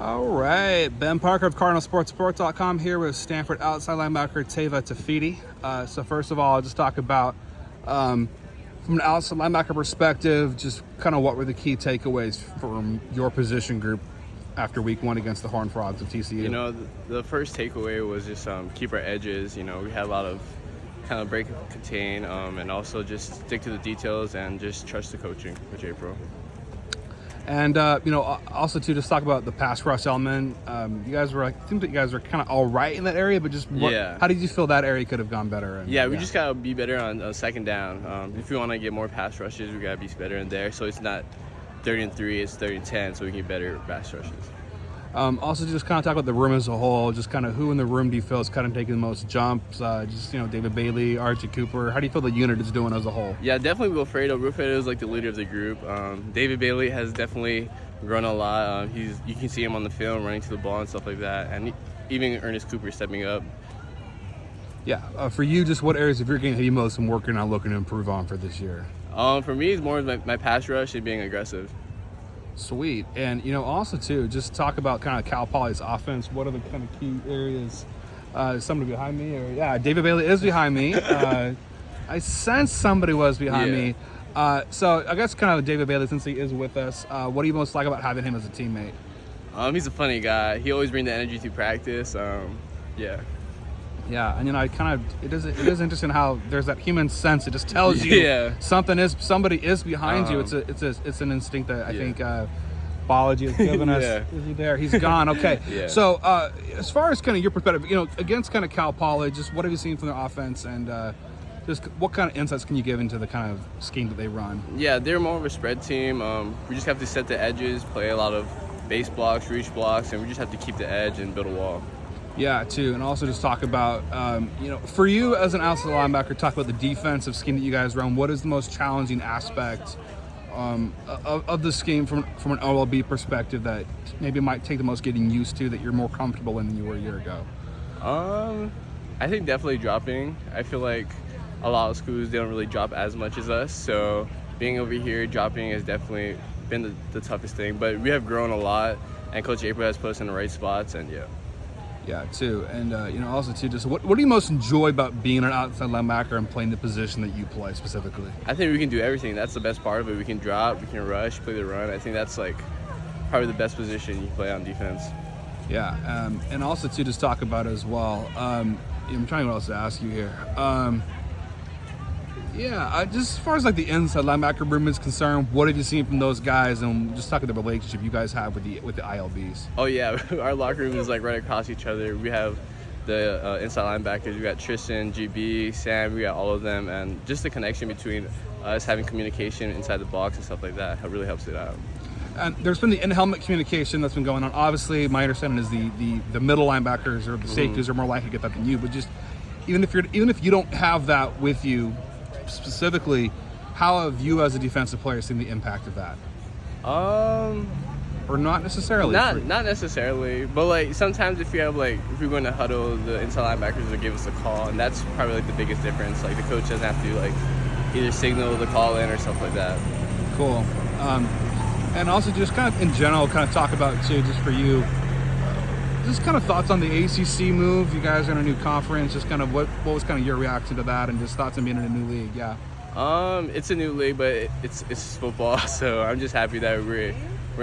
All right, Ben Parker of CardinalSports.com here with Stanford outside linebacker Teva Tafiti. So first of all, I'll just talk about, from an outside linebacker perspective, just kind of what were the key takeaways from your position group after week one against the Horned Frogs of TCU? You know, the first takeaway was just keep our edges. You know, we had a lot of kind of break and contain, and also just stick to the details and just trust the coaching with J-Pro. And, also, too, just talk about the pass rush element. You guys were, I think that you guys were kind of all right in that area, but just how did you feel that area could have gone better? And, we just got to be better on second down. If we want to get more pass rushes, we got to be better in there. So it's not 30-3, it's 30-10, so we can get better pass rushes. Also, just kind of talk about the room as a whole. Just kind of who in the room do you feel is kind of taking the most jumps? David Bailey, Archie Cooper. How do you feel the unit is doing as a whole? Yeah, definitely Wilfredo. Wilfredo is like the leader of the group. David Bailey has definitely grown a lot. You can see him on the film running to the ball and stuff like that. And even Ernest Cooper stepping up. Yeah. For you, just what areas of your game have you most been working on, looking to improve on for this year? For me, it's more of my pass rush and being aggressive. Sweet. And, also, too, just talk about kind of Cal Poly's offense. What are the kind of key areas? Somebody behind me? David Bailey is behind me. I sense somebody was behind me. So I guess kind of David Bailey, since he is with us, what do you most like about having him as a teammate? He's a funny guy. He always brings the energy to practice. Yeah, and it is interesting how there's that human sense. It just tells you somebody is behind you. It's an instinct that I think biology has given us. Is he there? He's gone. Okay. So as far as kind of your perspective, against kind of Cal Poly, just what have you seen from their offense, and just what kind of insights can you give into the kind of scheme that they run? Yeah, they're more of a spread team. We just have to set the edges, play a lot of base blocks, reach blocks, and we just have to keep the edge and build a wall. Yeah, too, and also just talk about, for you as an outside linebacker, talk about the defensive scheme that you guys run. What is the most challenging aspect of the scheme from an OLB perspective that maybe might take the most getting used to, that you're more comfortable in than you were a year ago? I think definitely dropping. I feel like a lot of schools, they don't really drop as much as us, so being over here, dropping has definitely been the toughest thing. But we have grown a lot, and Coach April has put us in the right spots, and Yeah, too. And, also, too, just what do you most enjoy about being an outside linebacker and playing the position that you play specifically? I think we can do everything. That's the best part of it. We can drop, we can rush, play the run. I think that's, probably the best position you play on defense. Yeah, and also, too, just talk about it as well. I'm trying what else to ask you here. Just as far as, the inside linebacker room is concerned, what have you seen from those guys, and just talk about the relationship you guys have with the ILBs? Oh, yeah. Our locker room is, right across each other. We have the inside linebackers. We got Tristan, GB, Sam. We got all of them. And just the connection between us having communication inside the box and stuff like that really helps it out. And there's been the in-helmet communication that's been going on. Obviously, my understanding is the middle linebackers or the safeties are more likely to get that than you. But just even if you don't have that with you specifically, how have you as a defensive player seen the impact of that? Or not necessarily? Not necessarily, but sometimes if we're going to huddle, the inside linebackers will give us a call, and that's probably the biggest difference. The coach doesn't have to either signal the call in or stuff like that. Cool. And also just kind of in general, kind of talk about too, just for you, just kind of thoughts on the ACC move. You guys are in a new conference. Just kind of what was kind of your reaction to that, and just thoughts on being in a new league? Yeah. It's a new league, but it's football. So I'm just happy that we're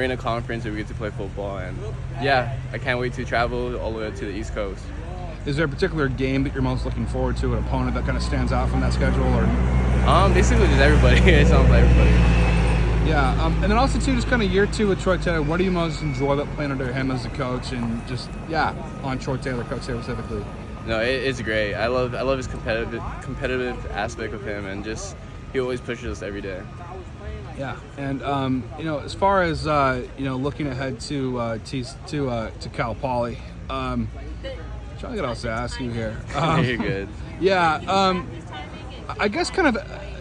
in a conference where we get to play football, and I can't wait to travel all the way to the East Coast. Is there a particular game that you're most looking forward to, an opponent that kind of stands out from that schedule, or? Basically just everybody. It sounds like everybody. Yeah, and then also too, just kind of year two with Troy Taylor. What do you most enjoy about playing under him as a coach, and just on Troy Taylor, Coach Taylor specifically? No, it's great. I love his competitive aspect of him, and just he always pushes us every day. Yeah, and as far as looking ahead to Cal Poly, trying to get else to ask you here. You're good. Yeah, I guess kind of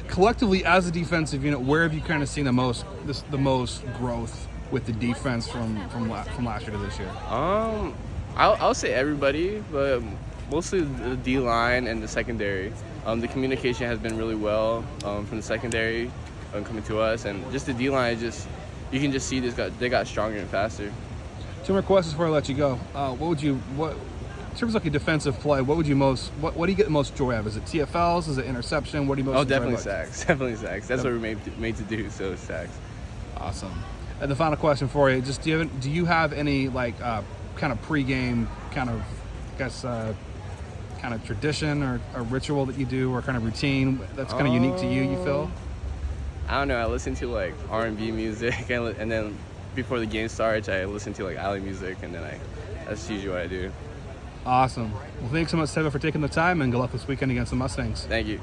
collectively as a defensive unit, where have you kind of seen the most growth with the defense from last year to this year? I'll say everybody, but mostly the D-line and the secondary. The communication has been really well from the secondary coming to us, and just the D-line you can just see they got stronger and faster. 2 more questions before I let you go. In terms of like a defensive play, what do you get the most joy out of? Is it TFLs? Is it interception? What do you most enjoy definitely about? sacks. Definitely sacks. That's what we're made to do, so sacks. Awesome. And the final question for you, just do you have any like kind of pregame kind of, I guess, kind of tradition or a ritual that you do or kind of routine that's kind of unique to you feel? I don't know. I listen to like R&B music and then before the game starts, I listen to like alley music, and then that's usually what I do. Awesome. Well, thanks so much, Teva, for taking the time, and good luck this weekend against the Mustangs. Thank you.